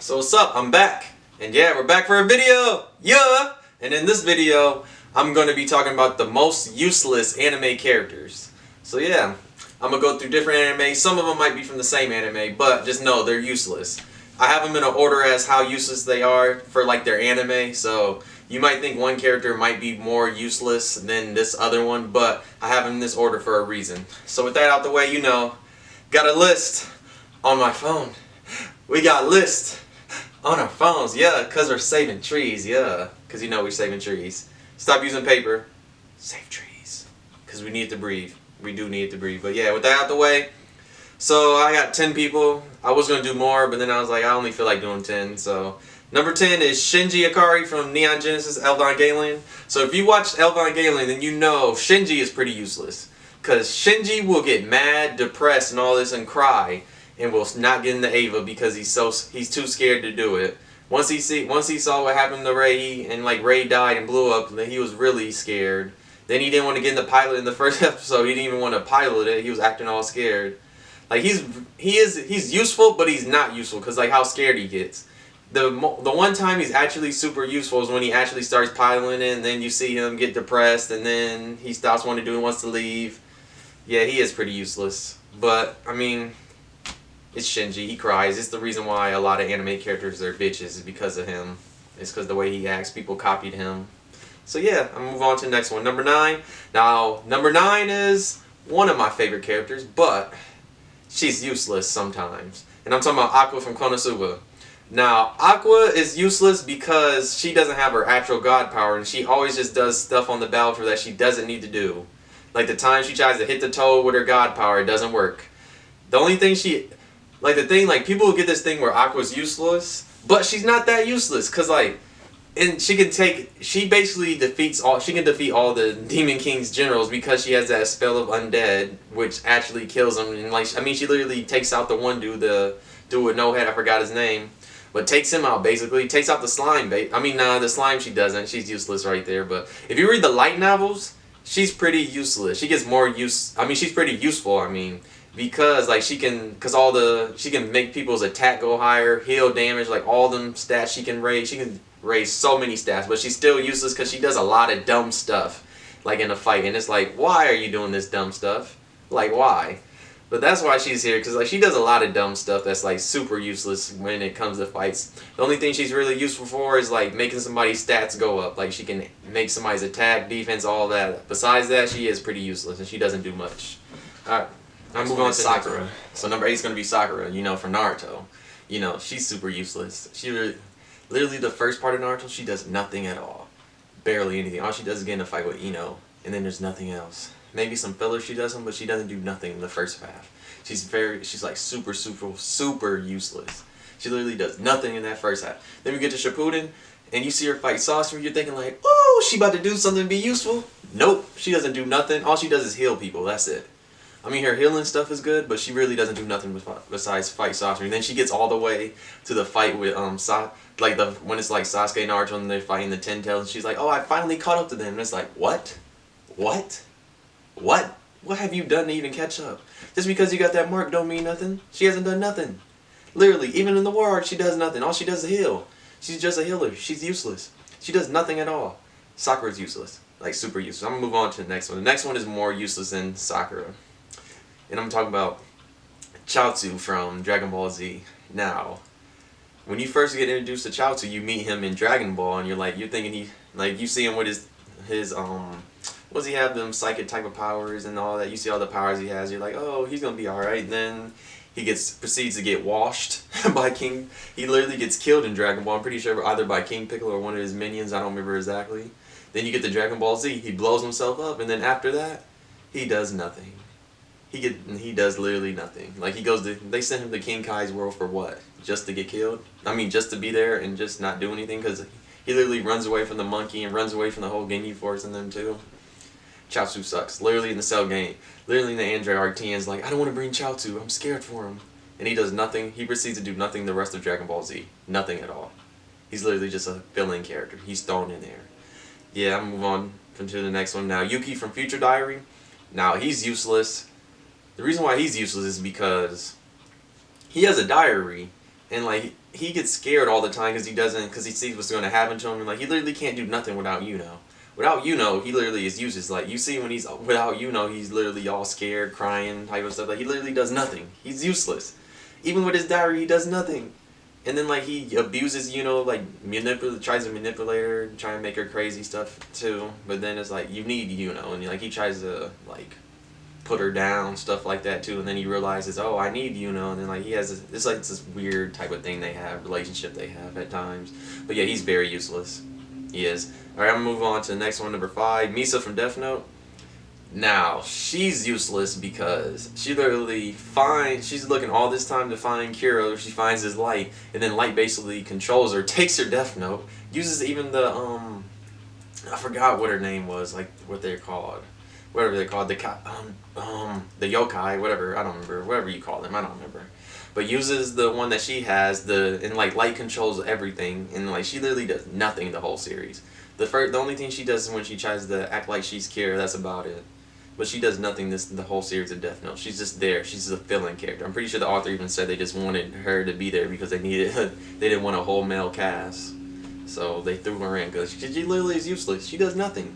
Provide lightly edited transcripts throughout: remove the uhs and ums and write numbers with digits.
So what's up? I'm back. And yeah, we're back for a video! Yeah! And in this video, I'm going to be talking about the most useless anime characters. So yeah, I'm going to go through different anime. Some of them might be from the same anime, but just know they're useless. I have them in an order as how useless they are for like their anime, so you might think one character might be more useless than this other one, but I have them in this order for a reason. So with that out the way, you know, got a list on my phone. We got lists on our phones, yeah, because we're saving trees, yeah. Because you know we're saving trees. Stop using paper. Save trees. Because we need to breathe. We do need to breathe. But yeah, with that out the way, so I got 10 people. I was going to do more, but then I was like, I only feel like doing 10. So number 10 is Shinji Ikari from Neon Genesis Evangelion. So if you watched Evangelion, then you know Shinji is pretty useless. Because Shinji will get mad, depressed, and all this and cry. And will not get into Ava because he's too scared to do it. Once he saw what happened to Ray and like Ray died and blew up, then he was really scared. Then he didn't want to get in the pilot in the first episode. He didn't even want to pilot it. He was acting all scared. Like he's useful, but he's not useful because like how scared he gets. The one time he's actually super useful is when he actually starts piloting it, and then you see him get depressed, and then he stops wanting to do it, wants to leave. Yeah, he is pretty useless. But I mean, it's Shinji. He cries. It's the reason why a lot of anime characters are bitches is because of him. It's because the way he acts. People copied him. So yeah, I'm gonna move on to the next one. Number 9. Now, number 9 is one of my favorite characters, but she's useless sometimes. And I'm talking about Aqua from Konosuba. Now, Aqua is useless because she doesn't have her actual god power, and she always just does stuff on the battlefield that she doesn't need to do. Like the time she tries to hit the toe with her god power, it doesn't work. The only thing people get this thing where Aqua's useless, but she's not that useless, cause like, and she basically defeats she can defeat all the Demon King's generals because she has that spell of undead, which actually kills them. And like, I mean, she literally takes out the one dude, the dude with no head, I forgot his name, but takes him out basically, takes out the slime the slime she doesn't, she's useless right there. But if you read the light novels, she's pretty useless. She gets more she's pretty useful, I mean. Because like she can make people's attack go higher, heal damage, like all them stats she can raise. She can raise so many stats, but she's still useless because she does a lot of dumb stuff, like in a fight. And it's like, why are you doing this dumb stuff? Like, why? But that's why she's here, because like she does a lot of dumb stuff that's like super useless when it comes to fights. The only thing she's really useful for is like making somebody's stats go up. Like she can make somebody's attack, defense, all that. Besides that, she is pretty useless and she doesn't do much. Alright. I'm moving on to Sakura. So number 8 is going to be Sakura, you know, from Naruto. You know, she's super useless. Literally the first part of Naruto, she does nothing at all. Barely anything. All she does is get in a fight with Ino, and then there's nothing else. Maybe some filler she does them, but she doesn't do nothing in the first half. She's like super useless. She literally does nothing in that first half. Then we get to Shippuden, and you see her fight Sasori, you're thinking like, oh, she about to do something to be useful? Nope, she doesn't do nothing. All she does is heal people, that's it. I mean, her healing stuff is good, but she really doesn't do nothing besides fight Sasori. And then she gets all the way to the fight with when it's like Sasuke and Naruto and they're fighting the Ten Tails, and she's like, "Oh, I finally caught up to them." And it's like, what? What? What? What have you done to even catch up? Just because you got that mark don't mean nothing. She hasn't done nothing. Literally, even in the war arc, she does nothing. All she does is heal. She's just a healer. She's useless. She does nothing at all. Sakura's useless, like super useless. I'm gonna move on to the next one. The next one is more useless than Sakura. And I'm talking about Chaozu from Dragon Ball Z. Now, when you first get introduced to Chaozu, you meet him in Dragon Ball, and you're thinking you see him with his does he have them psychic type of powers and all that? You see all the powers he has. You're like, oh, he's gonna be all right. Then he proceeds to get washed by King. He literally gets killed in Dragon Ball. I'm pretty sure either by King Piccolo or one of his minions. I don't remember exactly. Then you get to Dragon Ball Z. He blows himself up, and then after that, he does nothing. He does literally nothing. Like they sent him to King Kai's world for what? Just to get killed? I mean, just to be there and just not do anything? Because he literally runs away from the monkey and runs away from the whole Gingy force and them too. Chaozu sucks. Literally in the Cell game, literally in the Android arc, Tien's like, I don't want to bring Chaozu. I'm scared for him. And he does nothing. He proceeds to do nothing the rest of Dragon Ball Z. Nothing at all. He's literally just a fill-in character. He's thrown in there. Yeah, I'm move on to the next one now. Yuki from Future Diary. Now, he's useless. The reason why he's useless is because he has a diary, and like he gets scared all the time because he sees what's going to happen to him, and like he literally can't do nothing without Yuno. Without Yuno, he literally is useless. Like you see when he's without Yuno, he's literally all scared, crying, type of stuff. Like he literally does nothing. He's useless. Even with his diary, he does nothing. And then like he abuses Yuno, like tries to manipulate her, try and make her crazy stuff too. But then it's like you need Yuno, and like he tries to like put her down, stuff like that too. And then he realizes, oh, I need Yuno, and then like he has it's like this weird type of thing they have, relationship they have at times. But yeah, he's very useless. He is. Alright, I'm gonna move on to the next one, number 5, Mesa from Death Note. Now, she's useless because she literally she's looking all this time to find Kuro. She finds his light, and then light basically controls her, takes her Death Note, uses even the, I forgot what her name was, like, what they're called. Whatever they're called, the yokai, whatever, I don't remember, whatever you call them, I don't remember. But uses the one that she has, and like light controls everything, and like she literally does nothing the whole series. The only thing she does is when she tries to act like she's Kira, that's about it. But she does nothing the whole series of Death Note. She's just there. She's just a fill-in character. I'm pretty sure the author even said they just wanted her to be there because they didn't want a whole male cast. So they threw her in because she literally is useless. She does nothing.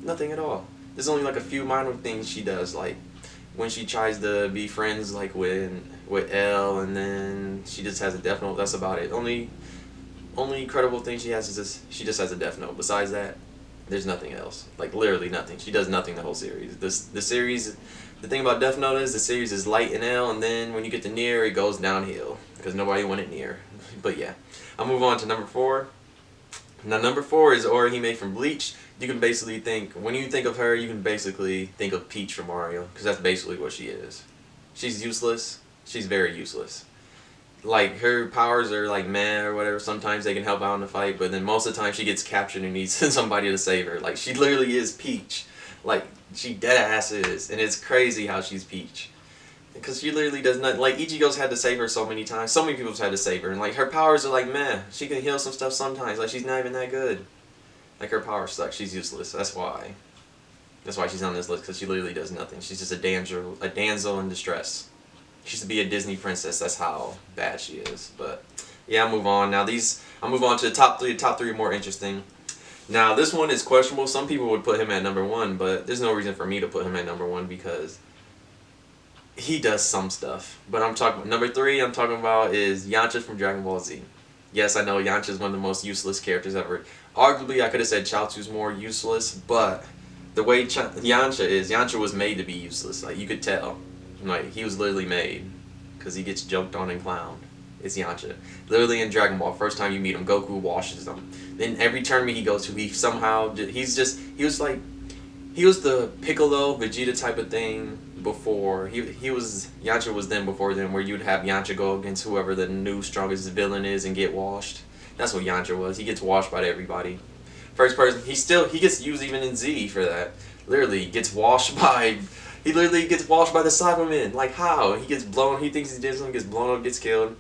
Nothing at all. There's only like a few minor things she does, like when she tries to be friends like with L, and then she just has a Death Note. That's about it. Only credible thing she has is she just has a Death Note. Besides that, there's nothing else. Like literally nothing. She does nothing the whole series. The series, the thing about Death Note is the series is light and L, and then when you get to Nier, it goes downhill because nobody wanted Nier. But yeah, I'll move on to number 4. Now number 4 is Orihime from Bleach. You can basically when you think of her, you can basically think of Peach from Mario, because that's basically what she is. She's useless. She's very useless. Like, her powers are like meh or whatever. Sometimes they can help out in the fight, but then most of the time she gets captured and needs somebody to save her. Like, she literally is Peach. Like, she deadass is. And it's crazy how she's Peach. Because she literally does not, like, Ichigo's had to save her so many times. So many people's had to save her. And like, her powers are like meh. She can heal some stuff sometimes. Like, she's not even that good. Like, her power sucks. She's useless. That's why. That's why she's on this list, because she literally does nothing. She's just a damsel in distress. She should be a Disney princess. That's how bad she is. But yeah, I'll move on. Now I'll move on to the top 3. The top 3 are more interesting. Now this one is questionable. Some people would put him at number 1, but there's no reason for me to put him at number 1 because he does some stuff. But I'm talking about number 3. I'm talking about is Yamcha from Dragon Ball Z. Yes, I know Yamcha is one of the most useless characters ever. Arguably, I could have said Chaozu's more useless, but the way Yamcha was made to be useless. Like, you could tell. Like, he was literally made because he gets joked on and clowned. It's Yamcha. Literally in Dragon Ball, first time you meet him, Goku washes him. Then every tournament he goes to, he was the Piccolo, Vegeta type of thing before. Yamcha was then before then, where you'd have Yamcha go against whoever the new strongest villain is and get washed. That's what Yamcha was. He gets washed by everybody. First person, he gets used even in Z for that. Literally gets washed by. He literally gets washed by the Cybermen. Like, how? He gets blown. He thinks he did something, gets blown up, gets killed.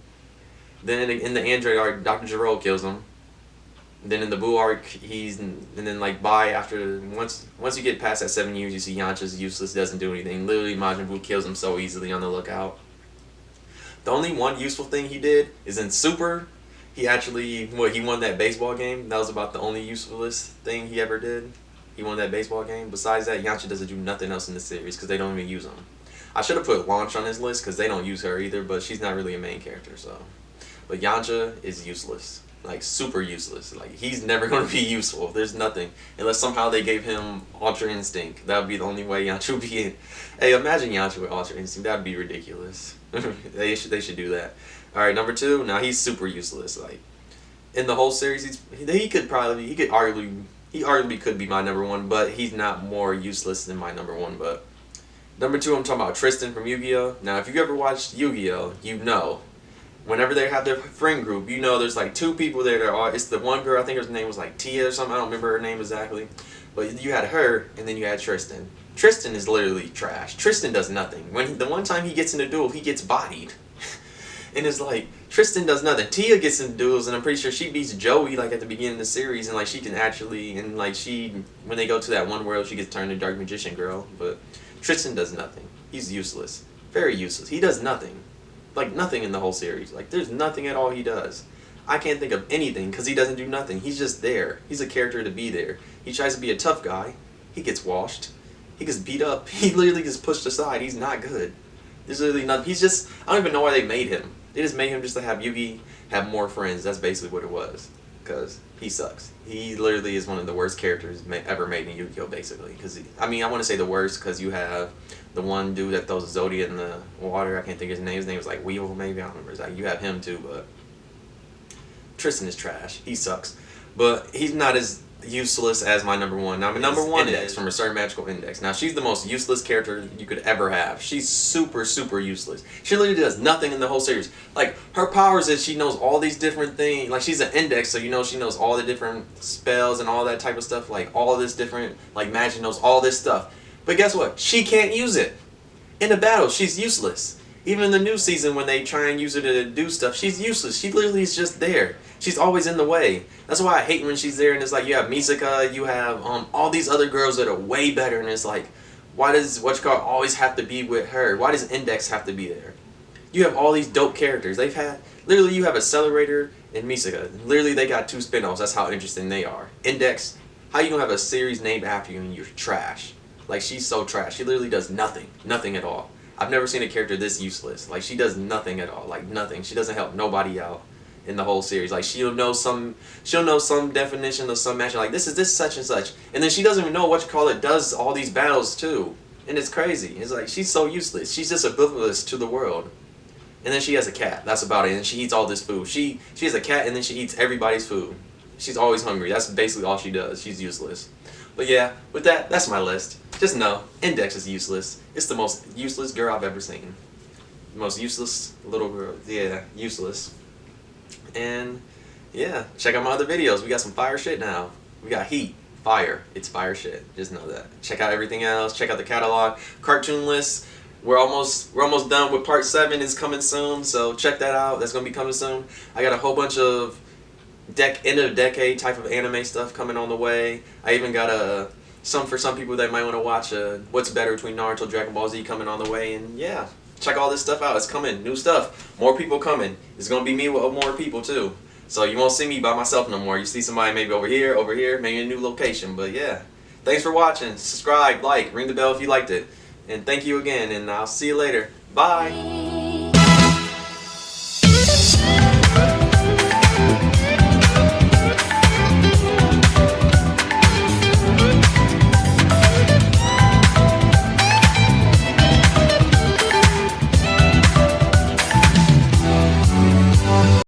Then in the Android arc, Dr. Gero kills him. Then in the Buu arc, and then like once you get past that 7 years, you see Yamcha's useless, doesn't do anything. Literally, Majin Buu kills him so easily on the lookout. The only one useful thing he did is in Super. He won that baseball game. That was about the only usefulest thing he ever did. He won that baseball game. Besides that, Yamcha doesn't do nothing else in the series because they don't even use him. I should have put Launch on his list because they don't use her either, but she's not really a main character, so. But Yamcha is useless. Like, super useless. Like, he's never going to be useful. There's nothing. Unless somehow they gave him Ultra Instinct. That would be the only way Yamcha would be in. Hey, imagine Yamcha with Ultra Instinct. That would be ridiculous. They should do that. Alright, number 2. Now, he's super useless. Like, in the whole series, he arguably could be my number 1, but he's not more useless than my number 1. But number 2, I'm talking about Tristan from Yu-Gi-Oh! Now, if you ever watched Yu-Gi-Oh!, you know. Whenever they have their friend group, you know there's like 2 people there that are, it's the one girl, I think her name was like Tia or something, I don't remember her name exactly. But you had her, and then you had Tristan. Tristan is literally trash. Tristan does nothing. The one time he gets in a duel, he gets bodied. And it's like, Tristan does nothing. Tia gets in duels, and I'm pretty sure she beats Joey like at the beginning of the series, and like she can actually, and like when they go to that one world, she gets turned into Dark Magician Girl. But Tristan does nothing. He's useless. Very useless. He does nothing. Like nothing in the whole series. Like there's nothing at all he does. I can't think of anything because he doesn't do nothing. He's just there. He's a character to be there. He tries to be a tough guy. He gets washed. He gets beat up. He literally gets pushed aside. He's not good. There's literally nothing. He's just, I don't even know why they made him. They just made him just to have Yuki have more friends. That's basically what it was. Because he sucks. He literally is one of the worst characters ever made in Yu-Gi-Oh! Basically. Because, I mean, I want to say the worst because you have the one dude that throws Zodia in the water. I can't think of his name. His name was like Weevil, maybe. I don't remember. It's like, you have him too, but Tristan is trash. He sucks. But he's not as useless as my number one. Now, my number one Index from a certain magical index. Now, she's the most useless character you could ever have. She's super, super useless. She literally does nothing in the whole series. Like, her powers is she knows all these different things. Like, she's an index, so you know she knows all the different spells and all that type of stuff. Like, all this different, like, magic knows all this stuff. But guess what? She can't use it. In a battle, she's useless. Even in the new season, when they try and use her to do stuff, she's useless. She literally is just there. She's always in the way. That's why I hate when she's there and it's like you have Misaka, you have all these other girls that are way better, and it's like, why does Whatchcall always have to be with her? Why does Index have to be there? You have all these dope characters. They've had, literally you have Accelerator and Misaka. Literally they got 2 spin-offs. That's how interesting they are. Index, how you gonna have a series named after you and you're trash? Like, she's so trash. She literally does nothing. Nothing at all. I've never seen a character this useless. Like, she does nothing at all. Like, nothing. She doesn't help nobody out in the whole series. Like, she'll know some definition of some match. Like, this is this such and such. And then she doesn't even know does all these battles too. And it's crazy. It's like, she's so useless. She's just oblivious to the world. And then she has a cat. That's about it. And she eats all this food. She has a cat and then she eats everybody's food. She's always hungry. That's basically all she does. She's useless. But yeah, with that, that's my list. Just know, Index is useless. It's the most useless girl I've ever seen. The most useless little girl. Yeah, useless. And yeah, check out my other videos. We got some fire shit now. We got heat, fire. It's fire shit. Just know that. Check out everything else. Check out the catalog, cartoon list. We're almost done with part 7. Is coming soon, so check that out. That's gonna be coming soon. I got a whole bunch of end of the decade type of anime stuff coming on the way. I even got some for some people that might want to watch what's better between Naruto and Dragon Ball Z coming on the way. And yeah, check all this stuff out. It's coming, new stuff, more people coming. It's gonna be me with more people too, so you won't see me by myself no more. You see somebody maybe over here, maybe a new location. But yeah, thanks for watching. Subscribe, like, ring the bell if you liked it, and thank you again, and I'll see you later. Bye.